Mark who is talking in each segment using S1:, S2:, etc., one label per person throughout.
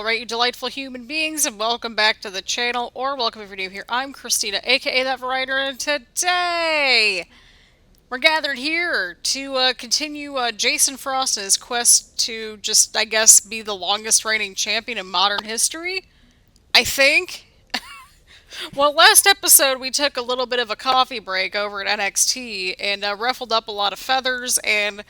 S1: Alright, you delightful human beings, and welcome back to the channel, or welcome if you're new here. I'm Christina, aka That Writer, and today we're gathered here to continue Jason Frost's quest to just, I guess, be the longest reigning champion in modern history. I think. Well, last episode we took a little bit of a coffee break over at NXT and ruffled up a lot of feathers and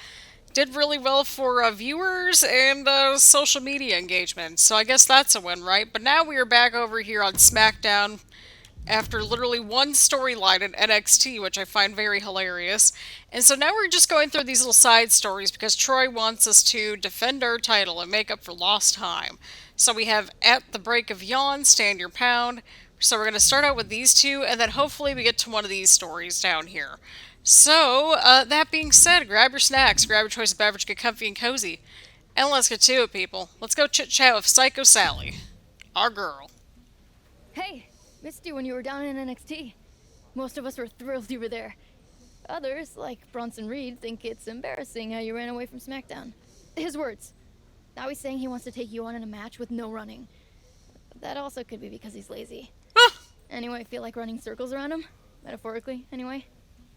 S1: did really well for viewers and social media engagement. So I guess that's a win, right? But now we are back over here on SmackDown after literally one storyline in NXT, which I find very hilarious. And so now we're just going through these little side stories because Troy wants us to defend our title and make up for lost time. So we have At the Break of Yawn, Stand Your Pound. So we're going to start out with these two, and then hopefully we get to one of these stories down here. So, that being said, grab your snacks, grab your choice of beverage, get comfy and cozy, and let's get to it, people. Let's go chit-chat with Psycho Sally, our girl.
S2: Hey, missed you when you were down in NXT. Most of us were thrilled you were there. Others, like Bronson Reed, think it's embarrassing how you ran away from SmackDown. His words. Now he's saying he wants to take you on in a match with no running. But that also could be because he's lazy. Anyway, I feel like running circles around him. Metaphorically, anyway.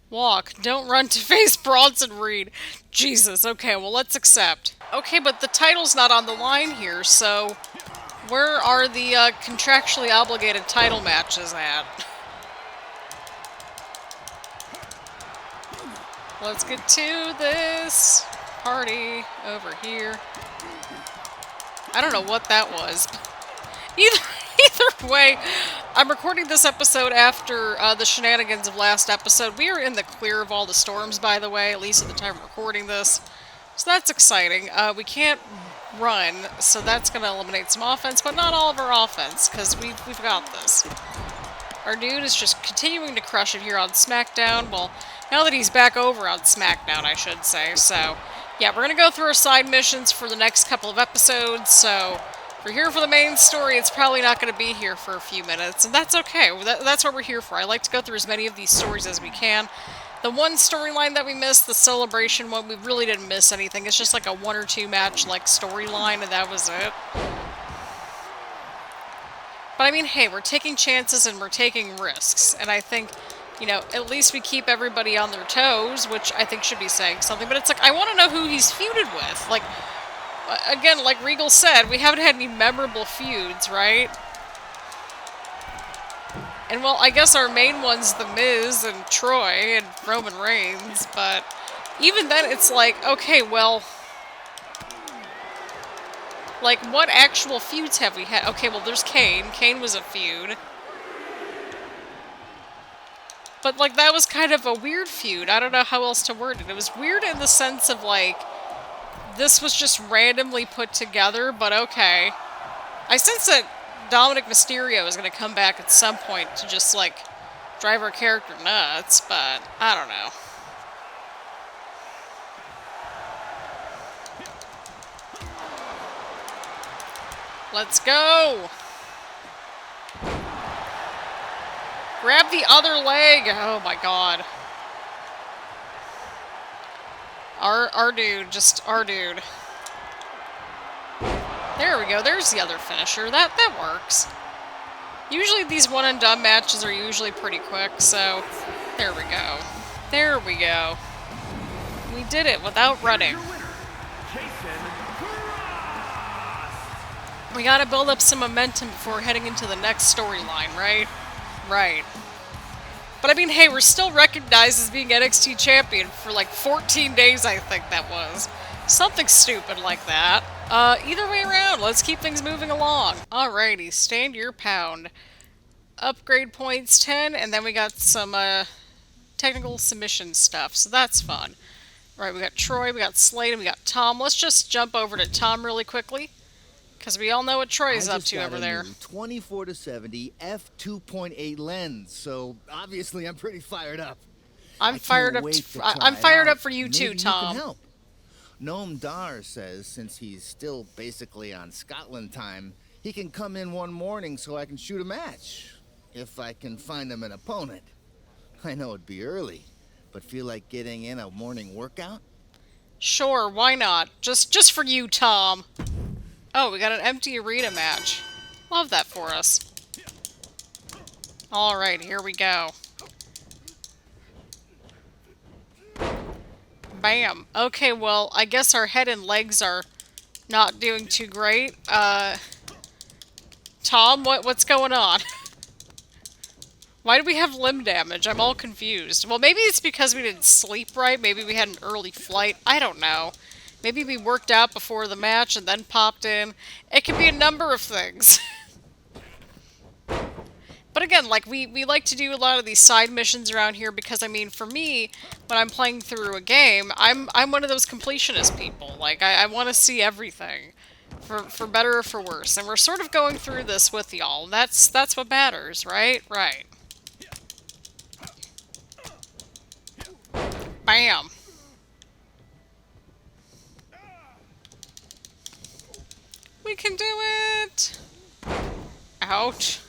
S1: Walk, don't run to face Bronson Reed. Jesus, okay, well let's accept. Okay, but the title's not on the line here, so where are the contractually obligated title matches at? Let's get to this party over here. I don't know what that was. Either way, I'm recording this episode after the shenanigans of last episode. We are in the clear of all the storms, by the way, at least at the time of recording this. So that's exciting. We can't run, so that's going to eliminate some offense, but not all of our offense, because we've got this. Our dude is just continuing to crush it here on SmackDown. Well, now that he's back over on SmackDown, I should say. So, yeah, we're going to go through our side missions for the next couple of episodes, so if we're here for the main story, it's probably not going to be here for a few minutes, and that's okay. That's what we're here for. I like to go through as many of these stories as we can. The one storyline that we missed, the celebration one, we really didn't miss anything. It's just like a 1 or 2 match like storyline, and that was it. But I mean, hey, we're taking chances and we're taking risks, and I think, you know, at least we keep everybody on their toes, which I think should be saying something. But it's like, I want to know who he's feuded with. Like, again, like Regal said, we haven't had any memorable feuds, right? And, well, I guess our main one's The Miz and Troy and Roman Reigns, but even then it's like, okay, well, like, what actual feuds have we had? Okay, well, there's Kane. Kane was a feud. But, like, that was kind of a weird feud. I don't know how else to word it. It was weird in the sense of, like, this was just randomly put together, but okay. I sense that Dominic Mysterio is going to come back at some point to just, like, drive our character nuts, but I don't know. Let's go! Grab the other leg! Oh my god. Our dude, just our dude. There we go, there's the other finisher. That works. Usually these one and done matches are usually pretty quick, so there we go. There we go. We did it without running. We gotta build up some momentum before heading into the next storyline, right? Right. But I mean, hey, we're still recognized as being NXT champion for like 14 days, I think that was. Something stupid like that. Either way around, let's keep things moving along. Alrighty, stand your pound. Upgrade points 10, and then we got some technical submission stuff, so that's fun. Right, we got Troy, we got Slade, and we got Tom. Let's just jump over to Tom really quickly, because we all know what Troy's up to over there.
S3: 24-70 f2.8 lens, so obviously I'm pretty fired up.
S1: I'm fired up for you too, Tom.
S3: You can help. Noam Dar says since he's still basically on Scotland time, he can come in one morning so I can shoot a match, if I can find him an opponent. I know it'd be early, but feel like getting in a morning workout?
S1: Sure, why not? Just for you, Tom. Oh, we got an empty arena match. Love that for us. Alright, here we go. Bam. Okay, well, I guess our head and legs are not doing too great. Tom, what's going on? Why do we have limb damage? I'm all confused. Well, maybe it's because we didn't sleep right. Maybe we had an early flight. I don't know. Maybe we worked out before the match and then popped in. It could be a number of things. But again, like, we like to do a lot of these side missions around here because, I mean, for me, when I'm playing through a game, I'm one of those completionist people. Like, I want to see everything. For better or for worse. And we're sort of going through this with y'all. That's what matters, right? Right. Bam. We can do it! Ouch.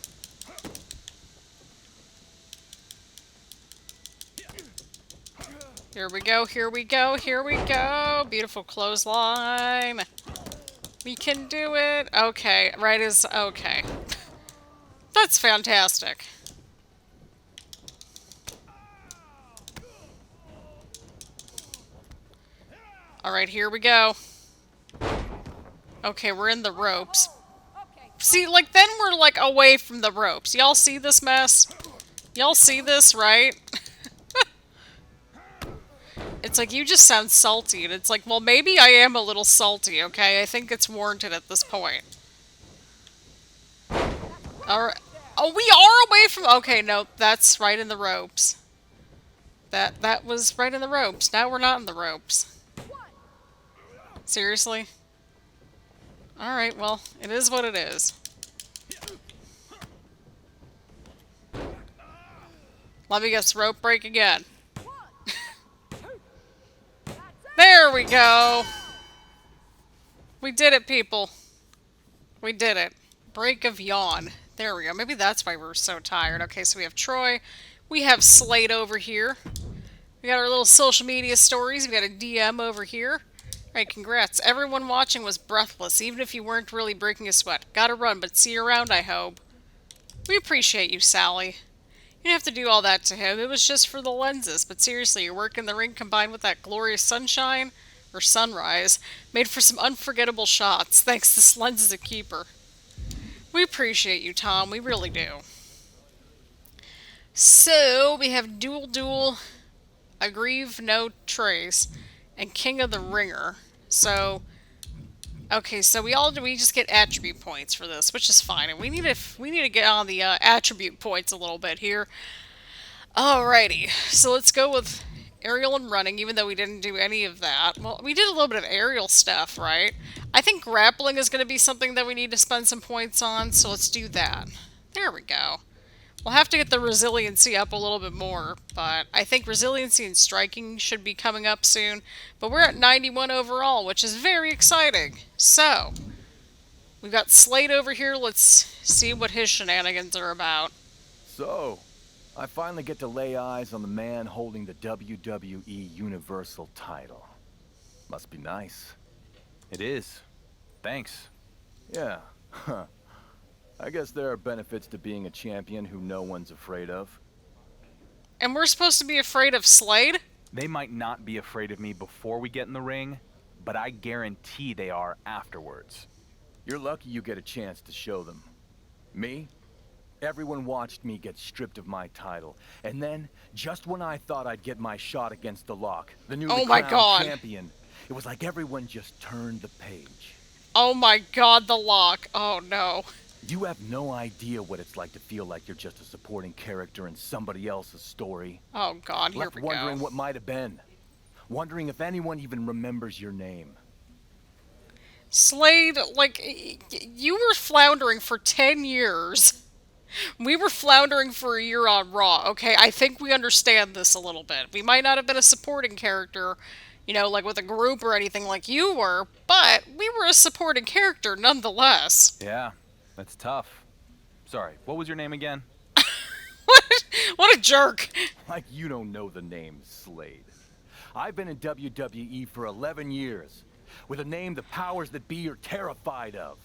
S1: Here we go, here we go, here we go! Beautiful clothesline. We can do it! Okay, right is... okay. That's fantastic. Alright, here we go. Okay, we're in the ropes. See, like, then we're, like, away from the ropes. Y'all see this mess? Y'all see this, right? It's like, you just sound salty, and it's like, well, maybe I am a little salty, okay? I think it's warranted at this point. Alright. Oh, we are away from... okay, no, that's right in the ropes. That was right in the ropes. Now we're not in the ropes. Seriously? Alright, well, it is what it is. Let me guess, rope break again. There we go! We did it, people. We did it. Break of yawn. There we go. Maybe that's why we're so tired. Okay, so we have Troy. We have Slade over here. We got our little social media stories. We got a DM over here. Alright, congrats. Everyone watching was breathless, even if you weren't really breaking a sweat. Gotta run, but see you around, I hope. We appreciate you, Sally. You didn't have to do all that to him. It was just for the lenses. But seriously, your work in the ring combined with that glorious sunshine, or sunrise, made for some unforgettable shots. Thanks, this lens is a keeper. We appreciate you, Tom. We really do. So, we have Duel, Aggrieve, No Trace, and King of the Ringer. So, okay, so we just get attribute points for this, which is fine. And we need to get on the attribute points a little bit here. Alrighty, so let's go with aerial and running, even though we didn't do any of that. Well, we did a little bit of aerial stuff, right? I think grappling is going to be something that we need to spend some points on, so let's do that. There we go. We'll have to get the resiliency up a little bit more, but I think resiliency and striking should be coming up soon. But we're at 91 overall, which is very exciting. So, we've got Slade over here. Let's see what his shenanigans are about.
S4: So, I finally get to lay eyes on the man holding the WWE Universal title. Must be nice.
S5: It is. Thanks.
S4: Yeah, huh. I guess there are benefits to being a champion who no one's afraid of.
S1: And we're supposed to be afraid of Slade?
S5: They might not be afraid of me before we get in the ring, but I guarantee they are afterwards.
S4: You're lucky you get a chance to show them. Me? Everyone watched me get stripped of my title. And then, just when I thought I'd get my shot against the Lock, the newly crowned champion, it was like everyone just turned the page.
S1: Oh my god, the Lock. Oh no.
S4: You have no idea what it's like to feel like you're just a supporting character in somebody else's story.
S1: Oh god, here we go.
S4: Wondering what might have been. Wondering if anyone even remembers your name.
S1: Slade, like, you were floundering for 10 years. We were floundering for a year on Raw, okay? I think we understand this a little bit. We might not have been a supporting character, you know, like with a group or anything like you were, but we were a supporting character nonetheless.
S5: Yeah, that's tough. Sorry, what was your name again?
S1: What a jerk.
S4: Like you don't know the name Slade. I've been in WWE for 11 years. with a name the powers that be are terrified of.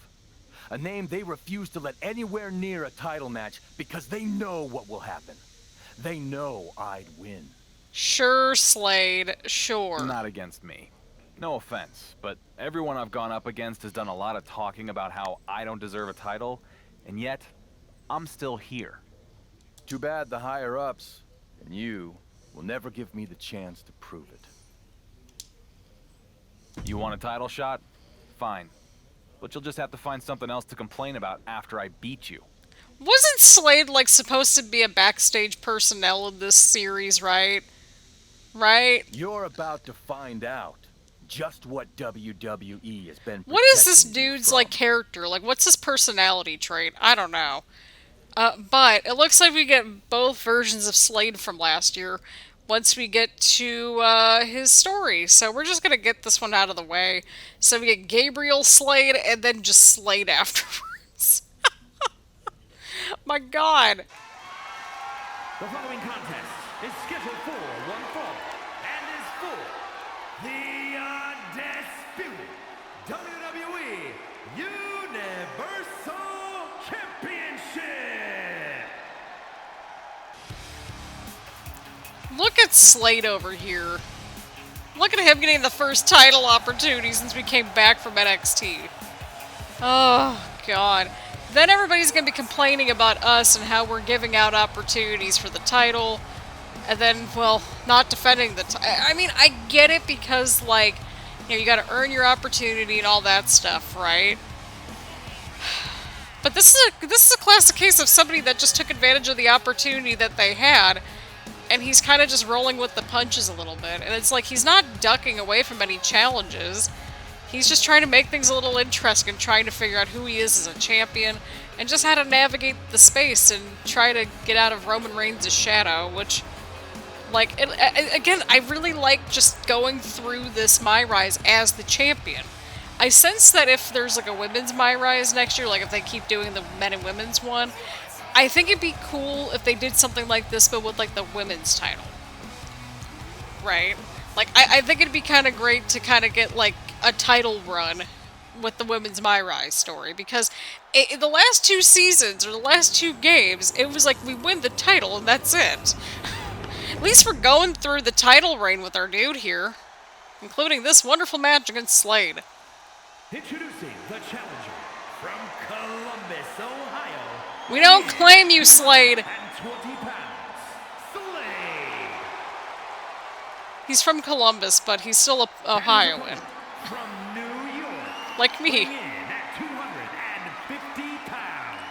S4: A name they refuse to let anywhere near a title match because they know what will happen. They know I'd win.
S1: Sure, Slade, sure.
S5: Not against me. No offense, but everyone I've gone up against has done a lot of talking about how I don't deserve a title, and yet, I'm still here.
S4: Too bad the higher-ups, and you, will never give me the chance to prove it.
S5: You want a title shot? Fine. But you'll just have to find something else to complain about after I beat you.
S1: Wasn't Slade, like, supposed to be a backstage personnel in this series, right? Right?
S4: You're about to find out just what WWE has been.
S1: What is this dude's, like, character? Like, what's his personality trait? I don't know. But it looks like we get both versions of Slade from last year once we get to his story. So we're just going to get this one out of the way. So we get Gabriel Slade and then just Slade afterwards. My God.
S6: The following contest is scheduled for one fall and is for the Undisputed WWE Universal Championship.
S1: Look at Slade over here. Look at him getting the first title opportunity since we came back from NXT. Oh, God. Then everybody's going to be complaining about us and how we're giving out opportunities for the title. And then, well, not defending the title. I mean, I get it because, like, you know, you got to earn your opportunity and all that stuff, right? But this is a classic case of somebody that just took advantage of the opportunity that they had. And he's kind of just rolling with the punches a little bit. And it's like he's not ducking away from any challenges. He's just trying to make things a little interesting and trying to figure out who he is as a champion and just how to navigate the space and try to get out of Roman Reigns' shadow, which, like, again, I really like just going through this MyRise as the champion. I sense that if there's, like, a women's MyRise next year, like if they keep doing the men and women's one, I think it'd be cool if they did something like this, but with, like, the women's title. Right? Like, I think it'd be kind of great to kind of get, like, a title run with the women's MyRise story, because the last 2 seasons, or the last 2 games, it was like we win the title and that's it. At least we're going through the title reign with our dude here, including this wonderful match against Slade.
S6: Introducing the challenger from Columbus, Ohio.
S1: We don't claim you, Slade.
S6: And 20 pounds, Slade.
S1: He's from Columbus, but he's still a Ohioan.
S6: From New York.
S1: Like me.
S6: Weighing in at 250 pounds,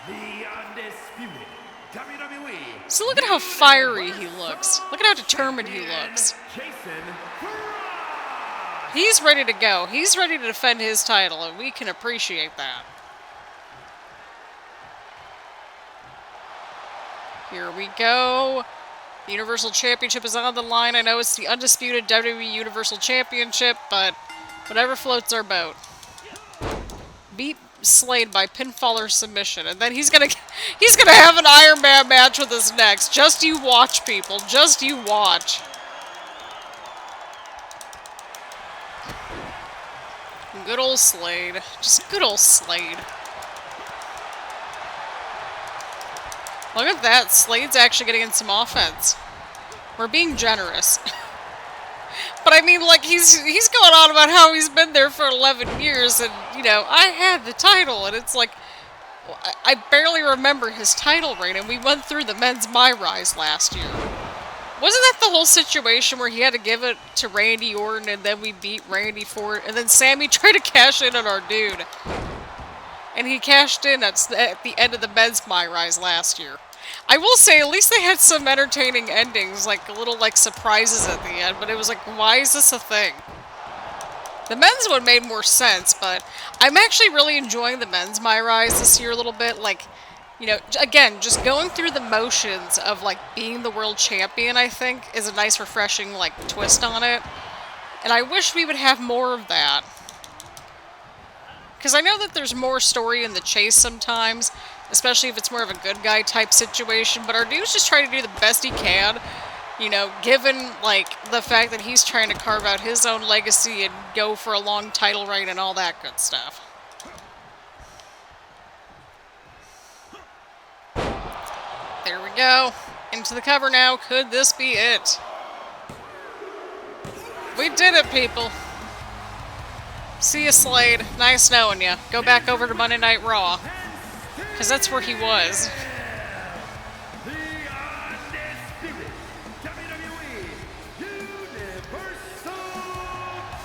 S6: the Undisputed WWE.
S1: So look at how fiery he looks. Look at how determined he looks.
S6: Jason.
S1: He's ready to go. He's ready to defend his title, and we can appreciate that. Here we go. The Universal Championship is on the line. I know it's the Undisputed WWE Universal Championship, but whatever floats our boat. Beat Slade by pinfall or submission, and then he's gonna have an Iron Man match with us next. Just you watch, people. Just you watch. Good old Slade. Just good old Slade. Look at that. Slade's actually getting in some offense. We're being generous. But I mean, like, he's going on about how he's been there for 11 years and, you know, I had the title. And it's like, I barely remember his title reign, and we went through the men's MyRise last year. Wasn't that the whole situation where he had to give it to Randy Orton and then we beat Randy for it? And then Sammy tried to cash in on our dude. And he cashed in at the end of the men's MyRise last year. I will say, at least they had some entertaining endings, like little like surprises at the end, but it was like, why is this a thing? The men's one made more sense, but I'm actually really enjoying the men's MyRise this year a little bit. Like, you know, again, just going through the motions of like being the world champion, I think, is a nice, refreshing like twist on it. And I wish we would have more of that. Because I know that there's more story in the chase sometimes, especially if it's more of a good guy type situation, but our dude's just trying to do the best he can. You know, given, like, the fact that he's trying to carve out his own legacy and go for a long title reign and all that good stuff. There we go. Into the cover now. Could this be it? We did it, people. See ya, Slade. Nice knowing ya. Go back over to Monday Night Raw. Because that's where he was.
S6: The Undisputed WWE Universal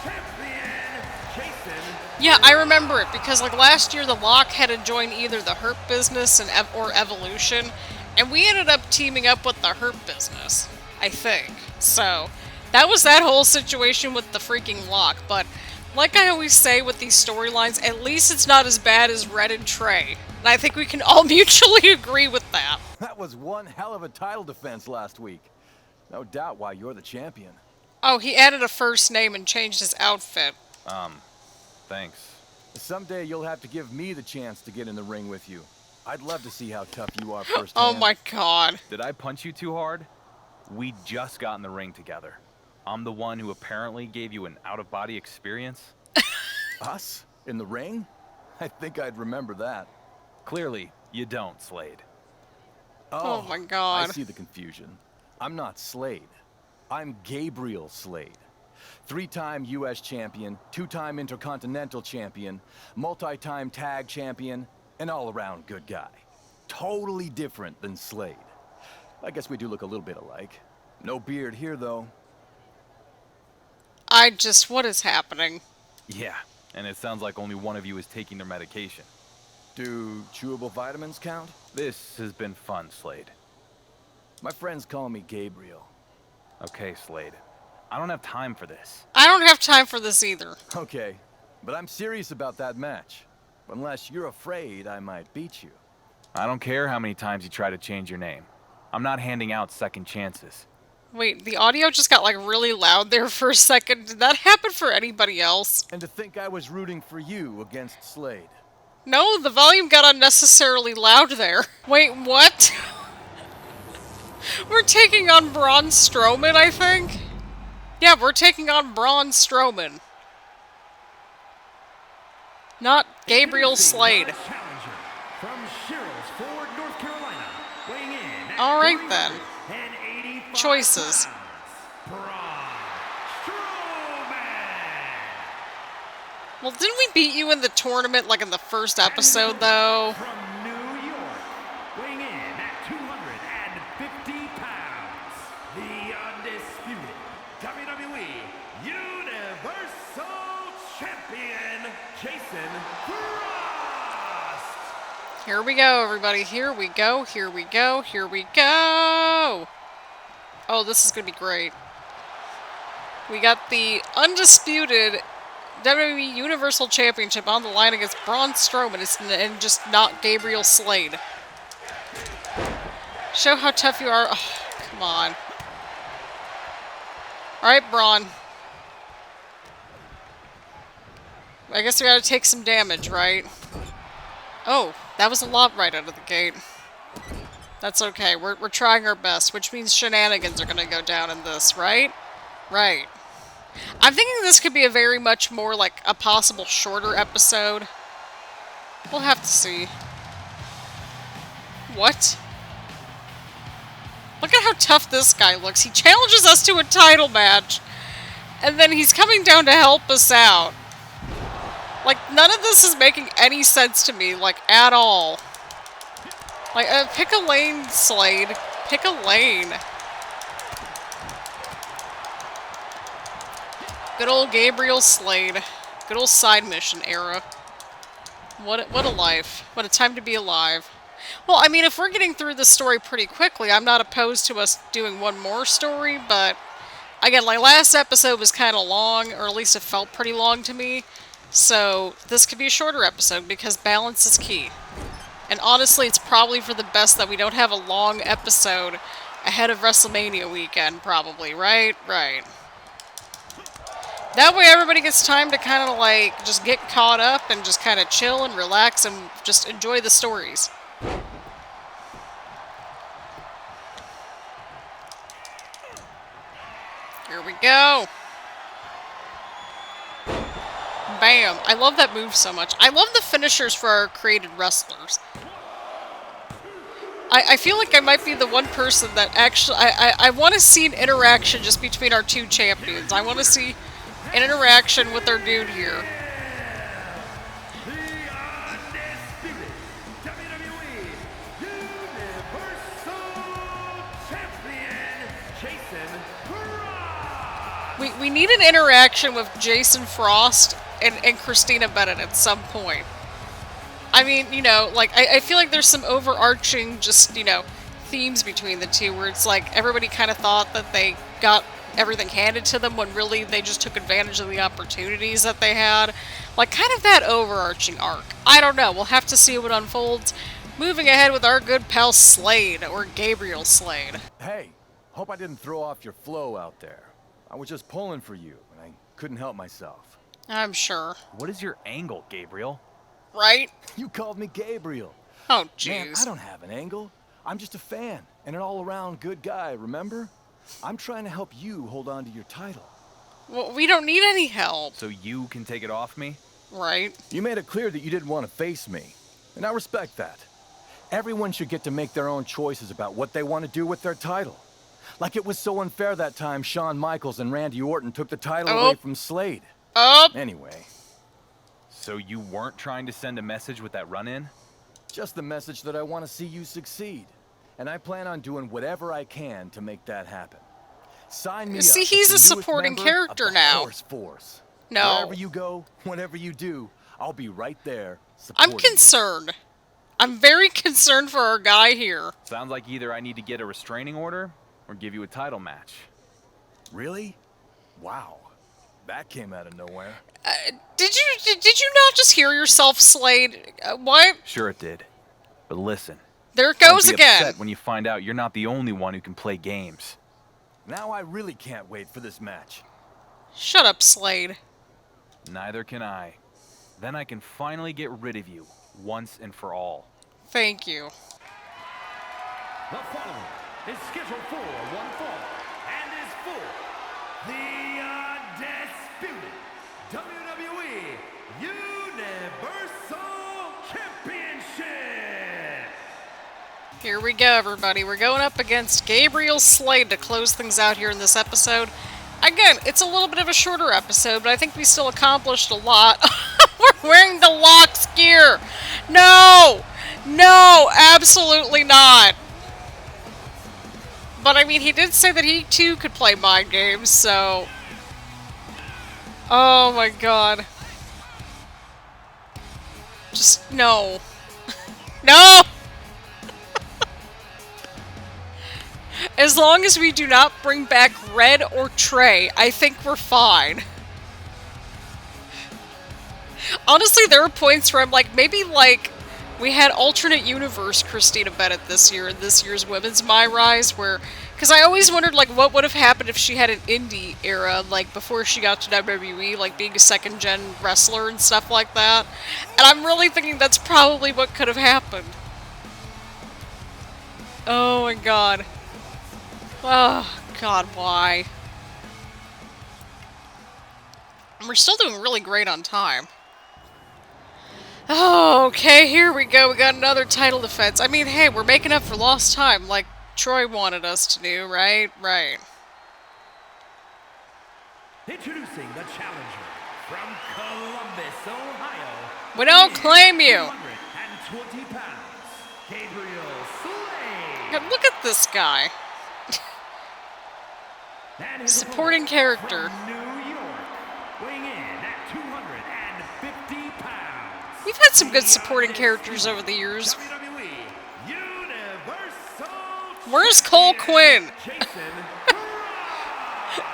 S6: Champion, Jason.
S1: Yeah, I remember it because like last year, The Lock had to join either the Hurt Business and or Evolution, and we ended up teaming up with the Hurt Business, I think. So that was that whole situation with the freaking Lock. But like I always say with these storylines, at least it's not as bad as Red and Trey. And I think we can all mutually agree with that.
S4: That was one hell of a title defense last week. No doubt why you're the champion.
S1: Oh, he added a first name and changed his outfit.
S5: Thanks.
S4: Someday you'll have to give me the chance to get in the ring with you. I'd love to see how tough you are firsthand.
S1: Oh my god.
S5: Did I punch you too hard? We just got in the ring together. I'm the one who apparently gave you an out-of-body experience.
S4: Us? In the ring? I think I'd remember that.
S5: Clearly, you don't, Slade.
S1: Oh my god.
S4: I see the confusion. I'm not Slade. I'm Gabriel Slade. 3-time U.S. champion, 2-time Intercontinental champion, multi-time tag champion, an all-around good guy. Totally different than Slade. I guess we do look a little bit alike. No beard here, though.
S1: What is happening?
S5: Yeah, and it sounds like only one of you is taking their medication.
S4: Do chewable vitamins count?
S5: This has been fun, Slade.
S4: My friends call me Gabriel.
S5: Okay, Slade. I don't have time for this.
S1: I don't have time for this either.
S4: Okay, but I'm serious about that match. Unless you're afraid I might beat you.
S5: I don't care how many times you try to change your name. I'm not handing out second chances.
S1: Wait, the audio just got like really loud there for a second. Did that happen for anybody else?
S4: And to think I was rooting for you against Slade.
S1: No, the volume got unnecessarily loud there. Wait, what? We're taking on Braun Strowman, I think? Yeah, we're taking on Braun Strowman. Not Gabriel Slade.
S6: Challenger from Sherrills Ford, North Carolina, weighing in at
S1: Alright then.
S6: 385
S1: Choices.
S6: pounds, Braun Strowman.
S1: Well, didn't we beat you in the tournament, like in the first episode, though?
S6: From New York, weighing in at 250 pounds, the Undisputed WWE Universal Champion, Jason Frost.
S1: Here we go, everybody. Here we go, here we go, here we go! Oh, this is gonna be great. We got the Undisputed WWE Universal Championship on the line against Braun Strowman, and just not Gabriel Slade. Show how tough you are. Oh, come on. Alright, Braun. I guess we gotta take some damage, right? Oh, that was a lot right out of the gate. That's okay. We're trying our best, which means shenanigans are gonna go down in this, right? Right. I'm thinking this could be a very much more like a possible shorter episode. We'll have to see. What? Look at how tough this guy looks. He challenges us to a title match, and then he's coming down to help us out. Like, none of this is making any sense to me, like, at all. Like, pick a lane, Slade. Pick a lane. Good old Gabriel Slade. Good old side mission era. What a life. What a time to be alive. Well, I mean, if we're getting through this story pretty quickly, I'm not opposed to us doing one more story, but again, like last episode was kind of long, or at least it felt pretty long to me. So this could be a shorter episode because balance is key. And honestly, it's probably for the best that we don't have a long episode ahead of WrestleMania weekend, probably, right? Right. That way everybody gets time to kind of like just get caught up and just kind of chill and relax and just enjoy the stories. go. Bam. I love that move so much. I love the finishers for our created wrestlers. I feel like I might be the one person that actually... I want to see an interaction just between our two champions. I want to see an interaction with our dude here.
S6: The Undisputed WWE Universal Champion, Jason Braun.
S1: We need an interaction with Jason Frost and Christina Bennett at some point. I mean, you know, like, I feel like there's some overarching, just, you know, themes between the two where it's like everybody kind of thought that they got everything handed to them when really they just took advantage of the opportunities that they had. Like, kind of that overarching arc. I don't know. We'll have to see what unfolds. Moving ahead with our good pal Slade, or Gabriel Slade.
S4: Hey, hope I didn't throw off your flow out there. I was just pulling for you, and I couldn't help myself.
S1: I'm sure.
S5: What is your angle, Gabriel?
S1: Right?
S4: You called me Gabriel.
S1: Oh,
S4: Man,
S1: jeez.
S4: I don't have an angle. I'm just a fan and an all-around good guy, remember? I'm trying to help you hold on to your title.
S1: Well, we don't need any help.
S5: So you can take it off me?
S1: Right?
S4: You made it clear that you didn't want to face me, and I respect that. Everyone should get to make their own choices about what they want to do with their title. Like it was so unfair that time Shawn Michaels and Randy Orton took the title away from Slade. Anyway.
S5: So you weren't trying to send a message with that run-in?
S4: Just the message that I want to see you succeed. And I plan on doing whatever I can to make that happen. Sign me up.
S1: See, he's a supporting character now.
S4: Force.
S1: No.
S4: Wherever you go, whatever you do, I'll be right there
S1: I'm
S4: supporting
S1: concerned. I'm very concerned for our guy here.
S5: Sounds like either I need to get a restraining order or give you a title match.
S4: you. Really? Wow. That came out of nowhere.
S1: Did you not just hear yourself, Slade? What?
S5: Sure it did. But listen.
S1: There it
S5: Don't
S1: goes
S5: be
S1: again.
S5: upset when you find out you're not the only one who can play games.
S4: Now I really can't wait for this match.
S1: Shut up, Slade.
S5: Neither can I. Then I can finally get rid of you, once and for all.
S1: Thank you.
S6: The following is scheduled for one fall and is for the Undisputed WWE Universal Championship.
S1: Here we go, everybody. We're going up against Gabriel Slade to close things out here in this episode. Again, it's a little bit of a shorter episode, but I think we still accomplished a lot. We're wearing the Lock's gear. No! No, absolutely not. But I mean, he did say that he too could play mind games, so... Oh my god. Just, no. No! As long as we do not bring back Red or Trey, I think we're fine. Honestly, there are points where I'm like, maybe like, we had alternate universe Christina Bennett this year in this year's Women's MyRise, where, because I always wondered like what would have happened if she had an indie era, like before she got to WWE, like being a second gen wrestler and stuff like that. And I'm really thinking that's probably what could have happened. Oh my god. Oh god, why? And we're still doing really great on time. Oh, okay, here we go. We got another title defense. I mean, hey, we're making up for lost time, like Troy wanted us to do, right? Right.
S6: Introducing the challenger from Columbus, Ohio.
S1: We don't claim you.
S6: 220 pounds, Gabriel Slade.
S1: God, look at this guy.
S6: And his
S1: Supporting
S6: opponent
S1: character.
S6: from New York, weighing in at 250 pounds.
S1: We've had some good supporting characters over the years.
S6: WWE Universal
S1: Where's Cole Quinn?
S6: Jason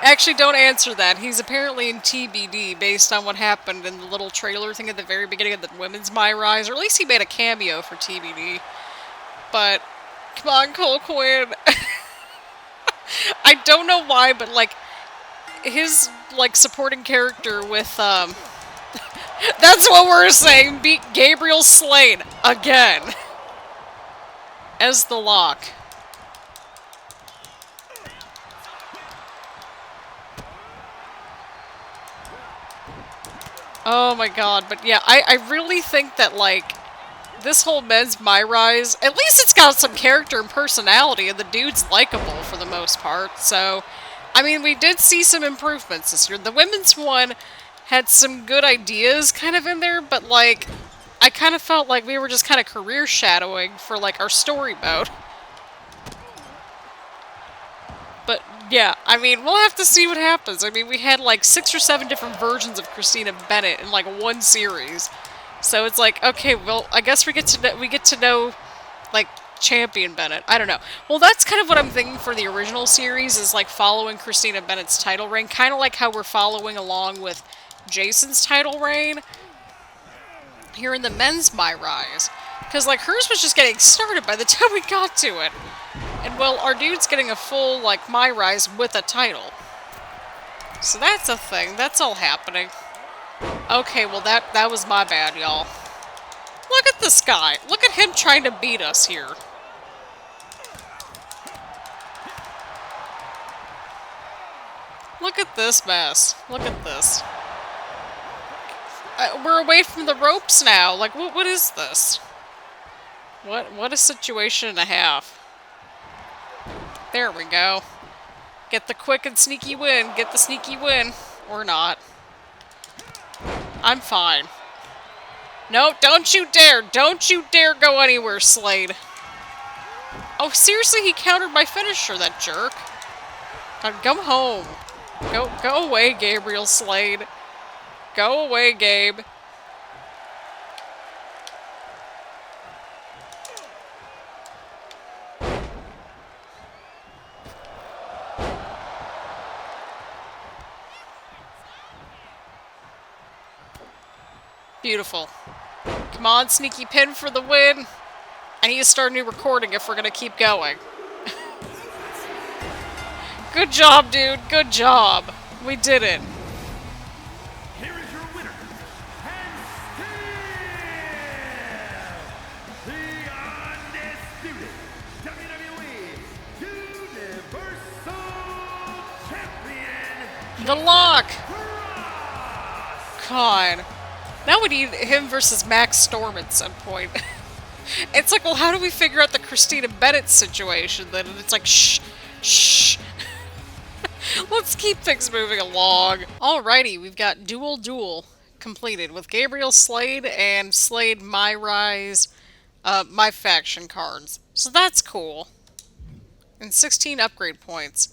S1: Actually, don't answer that. He's apparently in TBD based on what happened in the little trailer thing at the very beginning of the Women's MyRise, or at least he made a cameo for TBD. But, come on, Cole Quinn. I don't know why, but, like, his, like, supporting character with, that's what we're saying, beat Gabriel Slade again. As the Lock. Oh my god, but yeah, I really think that, like, this whole men's MyRise, at least it's got some character and personality, and the dude's likable for the most part, so, I mean, we did see some improvements this year. The women's one had some good ideas kind of in there, but, like, I kind of felt like we were just kind of career shadowing for, like, our story mode. But, yeah, I mean, we'll have to see what happens. I mean, we had, like, 6 or 7 different versions of Christina Bennett in, like, one series. So it's like, okay, well, I guess we get to know, like, Champion Bennett. I don't know. Well, that's kind of what I'm thinking for the original series, is, like, following Christina Bennett's title reign. Kind of like how we're following along with Jason's title reign here in the men's MyRise. Because, like, hers was just getting started by the time we got to it. And, well, our dude's getting a full, like, MyRise with a title. So that's a thing. That's all happening. Okay, well, that was my bad, y'all. Look at this guy. Look at him trying to beat us here. Look at this mess. Look at this. We're away from the ropes now. Like, what is this? What a situation and a half. There we go. Get the quick and sneaky win. Get the sneaky win. Or not. I'm fine. No, don't you dare. Don't you dare go anywhere, Slade. Oh, seriously? He countered my finisher, that jerk. God, come home. Go away, Gabriel Slade. Go away, Gabe. Beautiful. Come on, sneaky pin for the win. I need to start a new recording if we're gonna keep going. Good job, dude. Good job. We did it.
S6: Here is your winner, and still the undisputed WWE Universal Champion,
S1: The Lock.
S6: Braun.
S1: God. Now we need him versus Max Storm at some point. It's like, well, how do we figure out the Christina Bennett situation then? And it's like, shh, shh. Let's keep things moving along. Alrighty, we've got Duel completed with Gabriel Slade and Slade MyRise, my faction cards. So that's cool. And 16 upgrade points.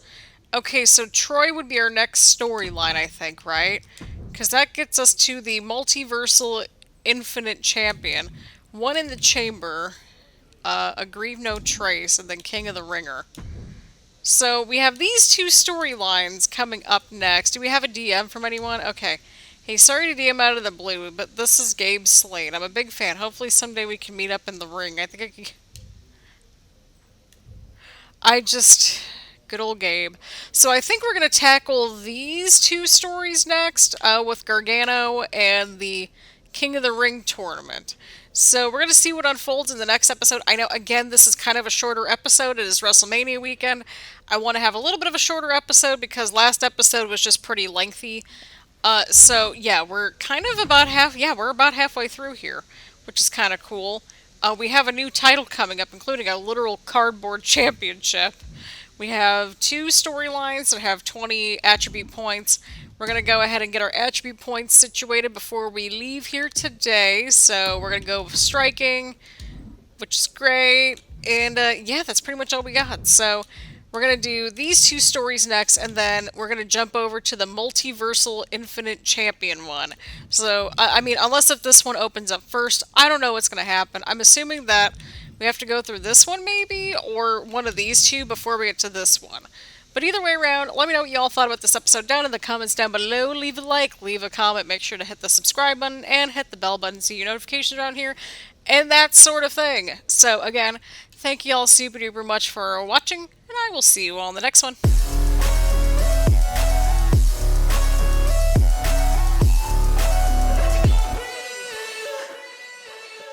S1: Okay, so Troy would be our next storyline, I think, right? Because that gets us to the Multiversal Infinite Champion. One in the Chamber, a Grieve No Trace, and then King of the Ringer. So we have these two storylines coming up next. Do we have a DM from anyone? Okay. Hey, sorry to DM out of the blue, but this is Gabe Slade. I'm a big fan. Hopefully someday we can meet up in the ring. I think I can... Good old Gabe. So I think we're going to tackle these two stories next, with Gargano and the King of the Ring tournament. So we're going to see what unfolds in the next episode. I know, again, this is kind of a shorter episode. It is WrestleMania weekend. I want to have a little bit of a shorter episode because last episode was just pretty lengthy. So yeah, we're kind of about we're about halfway through here, which is kind of cool. We have a new title coming up, including a literal cardboard championship. We have 2 storylines that have 20 attribute points. We're going to go ahead and get our attribute points situated before we leave here today. So we're going to go with striking, which is great. And yeah, that's pretty much all we got. So we're going to do these 2 stories next, and then we're going to jump over to the Multiversal Infinite Champion one. So, I mean, unless if this one opens up first, I don't know what's going to happen. I'm assuming that we have to go through this one maybe, or one of these 2 before we get to this one. But either way around, let me know what y'all thought about this episode down in the comments down below. Leave a like, leave a comment, make sure to hit the subscribe button, and hit the bell button so you get notifications around here, and that sort of thing. So again, thank you all super duper much for watching, and I will see you all in the next one.